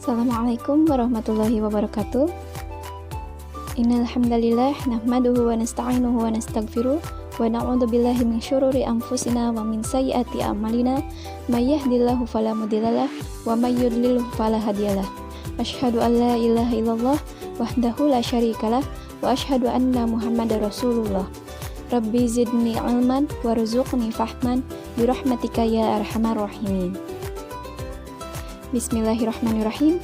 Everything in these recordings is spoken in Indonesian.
Assalamualaikum warahmatullahi wabarakatuh. Innal hamdalillah nahmaduhu wa nasta'inuhu wa nastaghfiruh wa na'udzu billahi min syururi anfusina wa min sayyiati a'malina may yahdihillahu fala mudhillalah wa may yudlil fala hadiyalah. Asyhadu an la ilaha illallah wahdahu la syarikalah wa asyhadu anna Muhammadar Rasulullah. Rabbi zidni ilman warzuqni fahman bi rahmatika ya arhamar rahimin. Bismillahirrahmanirrahim.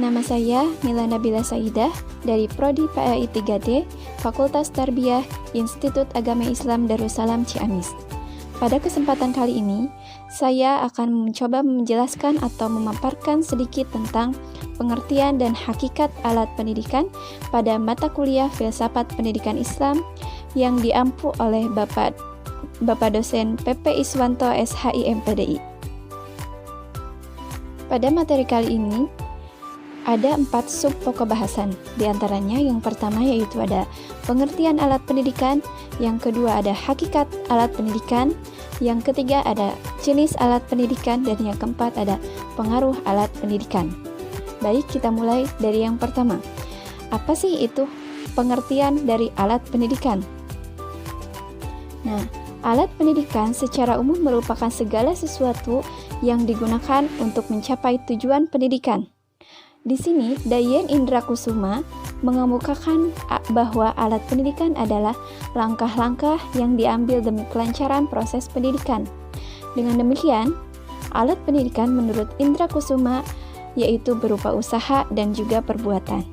Nama saya Mila Nabila Saidah dari Prodi PAI 3D, Fakultas Tarbiyah, Institut Agama Islam Darussalam Ciamis. Pada kesempatan kali ini, saya akan mencoba menjelaskan atau memaparkan sedikit tentang pengertian dan hakikat alat pendidikan pada mata kuliah Filsafat Pendidikan Islam yang diampu oleh Bapak dosen PP Iswanto SHIM PDI. Pada materi kali ini, ada 4 sub pokok bahasan. Di antaranya yang pertama yaitu ada pengertian alat pendidikan, yang kedua ada hakikat alat pendidikan, yang ketiga ada jenis alat pendidikan, dan yang keempat ada pengaruh alat pendidikan. Baik, kita mulai dari yang pertama. Apa sih itu pengertian dari alat pendidikan? Nah, alat pendidikan secara umum merupakan segala sesuatu yang digunakan untuk mencapai tujuan pendidikan. Di sini, Dayen Indra Kusuma mengemukakan bahwa alat pendidikan adalah langkah-langkah yang diambil demi kelancaran proses pendidikan. Dengan demikian, alat pendidikan menurut Indra Kusuma yaitu berupa usaha dan juga perbuatan.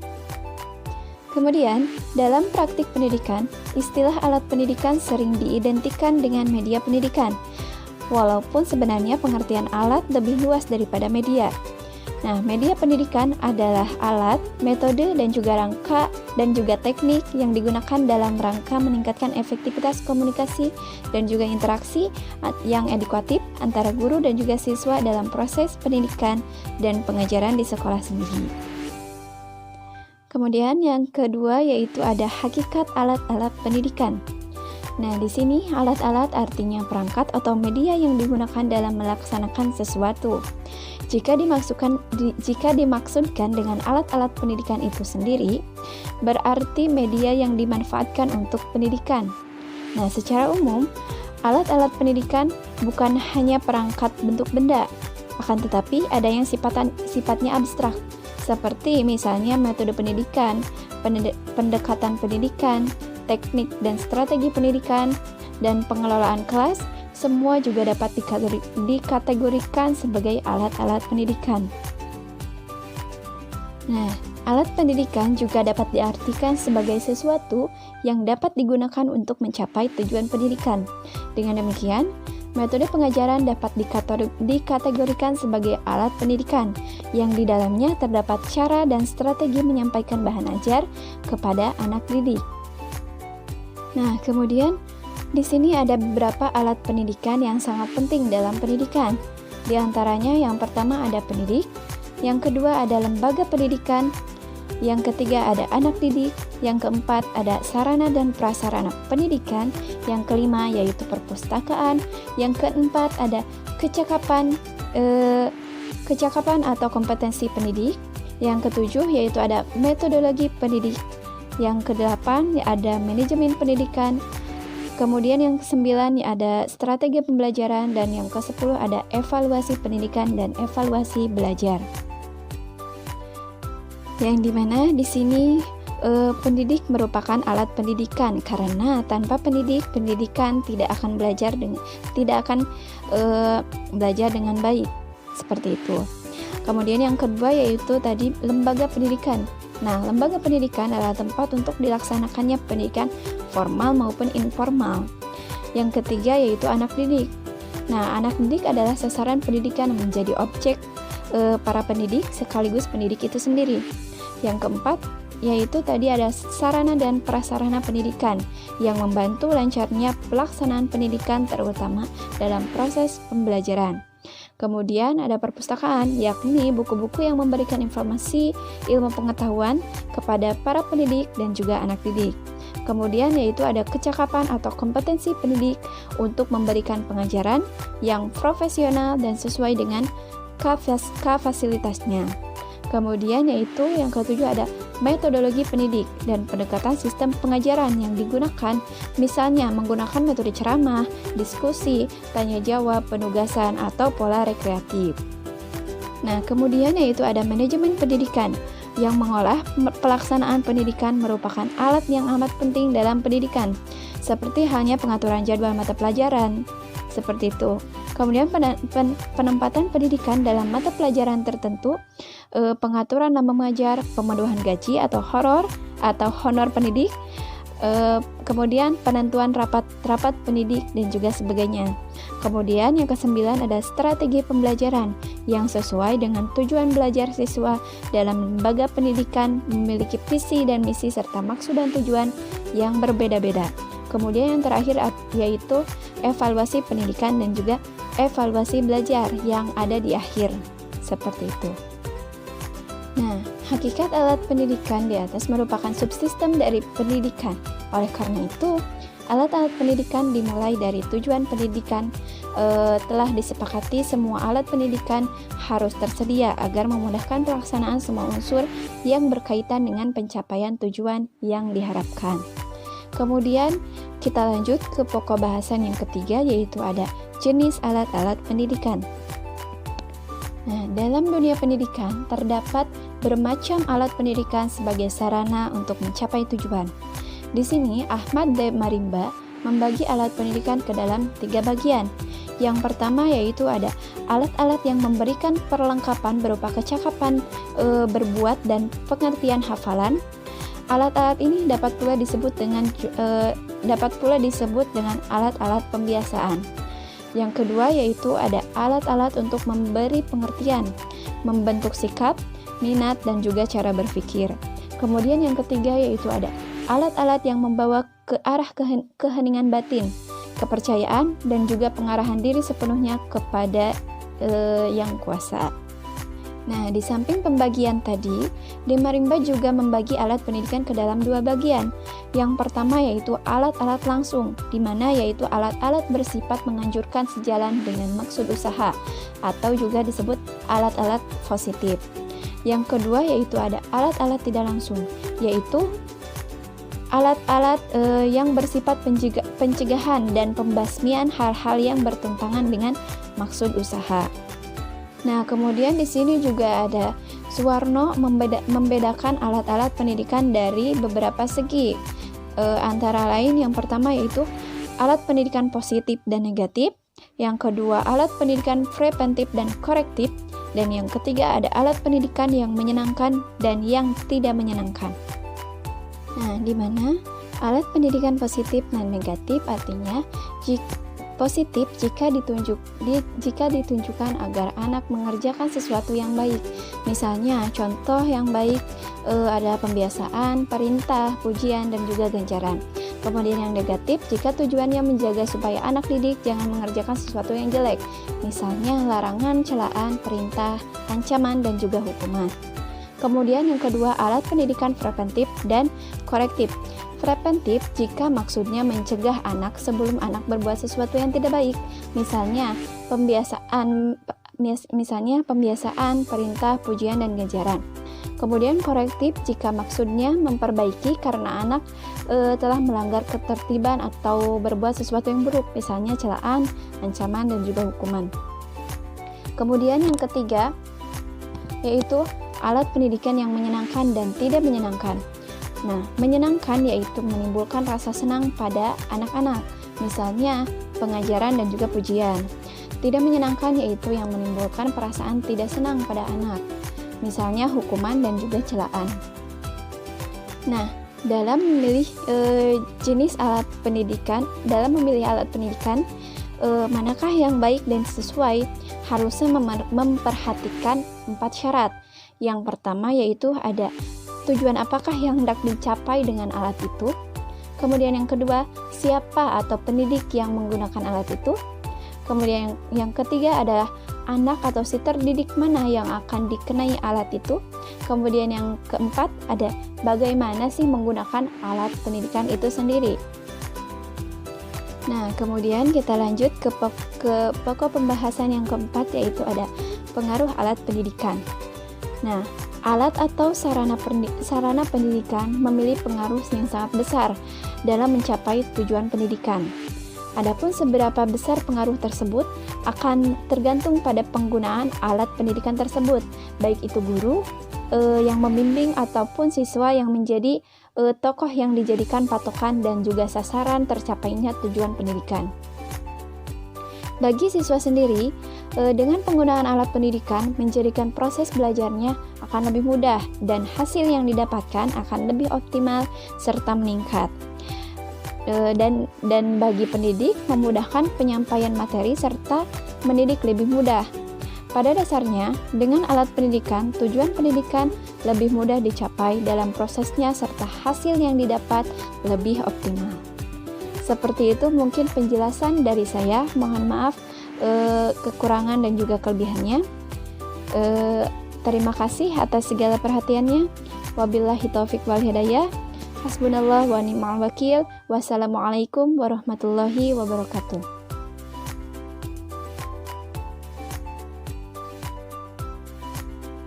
Kemudian, dalam praktik pendidikan, istilah alat pendidikan sering diidentikan dengan media pendidikan, walaupun sebenarnya pengertian alat lebih luas daripada media. Nah, media pendidikan adalah alat, metode, dan juga rangka dan juga teknik yang digunakan dalam rangka meningkatkan efektivitas komunikasi dan juga interaksi yang edukatif antara guru dan juga siswa dalam proses pendidikan dan pengajaran di sekolah sendiri. Kemudian yang kedua yaitu ada hakikat alat-alat pendidikan. Nah, di sini alat-alat artinya perangkat atau media yang digunakan dalam melaksanakan sesuatu. Jika dimaksudkan dengan alat-alat pendidikan itu sendiri, berarti media yang dimanfaatkan untuk pendidikan. Nah, secara umum, alat-alat pendidikan bukan hanya perangkat bentuk benda, akan tetapi ada yang sifatnya abstrak, seperti misalnya metode pendidikan, pendekatan pendidikan, teknik dan strategi pendidikan, dan pengelolaan kelas, semua juga dapat dikategorikan sebagai alat-alat pendidikan. Nah, alat pendidikan juga dapat diartikan sebagai sesuatu yang dapat digunakan untuk mencapai tujuan pendidikan. Dengan demikian, metode pengajaran dapat dikategorikan sebagai alat pendidikan, yang di dalamnya terdapat cara dan strategi menyampaikan bahan ajar kepada anak didik. Nah, kemudian di sini ada beberapa alat pendidikan yang sangat penting dalam pendidikan. Di antaranya yang pertama ada pendidik, yang kedua ada lembaga pendidikan, yang ketiga ada anak didik, yang keempat ada sarana dan prasarana pendidikan, yang kelima yaitu perpustakaan, yang keempat ada kecakapan atau kompetensi pendidik, yang ketujuh yaitu ada metodologi pendidik, yang kedelapan ada manajemen pendidikan, kemudian yang kesembilan ada strategi pembelajaran, dan yang ke-10 ada evaluasi pendidikan dan evaluasi belajar. Yang dimana di sini pendidik merupakan alat pendidikan, karena tanpa pendidikan tidak akan belajar dengan baik, seperti itu. Kemudian yang kedua yaitu tadi lembaga pendidikan. Nah, lembaga pendidikan adalah tempat untuk dilaksanakannya pendidikan formal maupun informal. Yang ketiga yaitu anak didik. Nah, anak didik adalah sasaran pendidikan yang menjadi objek para pendidik sekaligus pendidik itu sendiri. Yang keempat yaitu tadi ada sarana dan prasarana pendidikan yang membantu lancarnya pelaksanaan pendidikan terutama dalam proses pembelajaran. Kemudian ada perpustakaan, yakni buku-buku yang memberikan informasi ilmu pengetahuan kepada para pendidik dan juga anak didik. Kemudian yaitu ada kecakapan atau kompetensi pendidik untuk memberikan pengajaran yang profesional dan sesuai dengan kapasitasnya. Kemudian yaitu yang ketujuh ada metodologi pendidik dan pendekatan sistem pengajaran yang digunakan, misalnya menggunakan metode ceramah, diskusi, tanya jawab, penugasan, atau pola rekreatif. Nah, kemudian yaitu ada manajemen pendidikan yang mengolah pelaksanaan pendidikan merupakan alat yang amat penting dalam pendidikan, seperti halnya pengaturan jadwal mata pelajaran, seperti itu. Kemudian penempatan pendidikan dalam mata pelajaran tertentu, pengaturan nama mengajar, pemenuhan gaji atau honor pendidik, kemudian penentuan rapat pendidik dan juga sebagainya. Kemudian yang kesembilan ada strategi pembelajaran yang sesuai dengan tujuan belajar siswa dalam lembaga pendidikan, memiliki visi dan misi serta maksud dan tujuan yang berbeda-beda. Kemudian yang terakhir yaitu evaluasi pendidikan dan juga evaluasi belajar yang ada di akhir, seperti itu. Nah, hakikat alat pendidikan di atas merupakan subsistem dari pendidikan. Oleh karena itu, alat-alat pendidikan dimulai dari tujuan pendidikan telah disepakati semua alat pendidikan harus tersedia agar memudahkan pelaksanaan semua unsur yang berkaitan dengan pencapaian tujuan yang diharapkan. Kemudian kita lanjut ke pokok bahasan yang ketiga, yaitu ada jenis alat-alat pendidikan. Nah, dalam dunia pendidikan terdapat bermacam alat pendidikan sebagai sarana untuk mencapai tujuan. Di sini Ahmad D. Marimba membagi alat pendidikan ke dalam 3 bagian. Yang pertama yaitu ada alat-alat yang memberikan perlengkapan berupa kecakapan berbuat dan pengertian hafalan. Alat-alat ini dapat pula disebut dengan alat-alat pembiasaan. Yang kedua yaitu ada alat-alat untuk memberi pengertian, membentuk sikap, minat, dan juga cara berpikir. Kemudian yang ketiga yaitu ada alat-alat yang membawa ke arah keheningan batin, kepercayaan, dan juga pengarahan diri sepenuhnya kepada yang kuasa. Nah, di samping pembagian tadi, De Marimba juga membagi alat pendidikan ke dalam 2 bagian. Yang pertama yaitu alat-alat langsung, di mana yaitu alat-alat bersifat menganjurkan sejalan dengan maksud usaha, atau juga disebut alat-alat positif. Yang kedua yaitu ada alat-alat tidak langsung, yaitu alat-alat yang bersifat pencegahan dan pembasmian hal-hal yang bertentangan dengan maksud usaha. Nah, kemudian di sini juga ada Suwarno membedakan alat-alat pendidikan dari beberapa segi. Antara lain yang pertama yaitu alat pendidikan positif dan negatif, yang kedua alat pendidikan preventif dan korektif, dan yang ketiga ada alat pendidikan yang menyenangkan dan yang tidak menyenangkan. Nah, di mana alat pendidikan positif dan negatif artinya positif jika ditunjukkan agar anak mengerjakan sesuatu yang baik. Misalnya, contoh yang baik adalah pembiasaan, perintah, pujian, dan juga ganjaran. Kemudian yang negatif jika tujuannya menjaga supaya anak didik jangan mengerjakan sesuatu yang jelek. Misalnya larangan, celaan, perintah, ancaman, dan juga hukuman. Kemudian yang kedua, alat pendidikan preventif dan korektif. Preventif jika maksudnya mencegah anak sebelum anak berbuat sesuatu yang tidak baik. Misalnya pembiasaan, perintah, pujian, dan ganjaran. Kemudian korektif jika maksudnya memperbaiki karena anak telah melanggar ketertiban atau berbuat sesuatu yang buruk, misalnya celaan, ancaman, dan juga hukuman. Kemudian yang ketiga yaitu alat pendidikan yang menyenangkan dan tidak menyenangkan. Nah, menyenangkan yaitu menimbulkan rasa senang pada anak-anak, misalnya pengajaran dan juga pujian. Tidak menyenangkan yaitu yang menimbulkan perasaan tidak senang pada anak, misalnya hukuman dan juga celaan. Nah, dalam memilih jenis alat pendidikan, manakah yang baik dan sesuai, harusnya memperhatikan 4 syarat. Yang pertama yaitu ada tujuan apakah yang hendak dicapai dengan alat itu. Kemudian yang kedua, siapa atau pendidik yang menggunakan alat itu. Kemudian yang ketiga adalah anak atau si terdidik mana yang akan dikenai alat itu. Kemudian yang keempat ada bagaimana sih menggunakan alat pendidikan itu sendiri. Nah, kemudian kita lanjut ke pokok pembahasan yang keempat, yaitu ada pengaruh alat pendidikan. Nah, Alat atau sarana pendidikan memiliki pengaruh yang sangat besar dalam mencapai tujuan pendidikan. Adapun seberapa besar pengaruh tersebut akan tergantung pada penggunaan alat pendidikan tersebut, baik itu guru yang membimbing ataupun siswa yang menjadi tokoh yang dijadikan patokan dan juga sasaran tercapainya tujuan pendidikan. Bagi siswa sendiri, dengan penggunaan alat pendidikan menjadikan proses belajarnya akan lebih mudah dan hasil yang didapatkan akan lebih optimal serta meningkat. Dan bagi pendidik memudahkan penyampaian materi serta mendidik lebih mudah. Pada dasarnya, dengan alat pendidikan, tujuan pendidikan lebih mudah dicapai dalam prosesnya serta hasil yang didapat lebih optimal. Seperti itu mungkin penjelasan dari saya. Mohon maaf kekurangan dan juga kelebihannya. Terima kasih atas segala perhatiannya. Wabillahi taufik wal hidayah. Hasbunallah wa ni'mal wakil. Wassalamualaikum warahmatullahi wabarakatuh.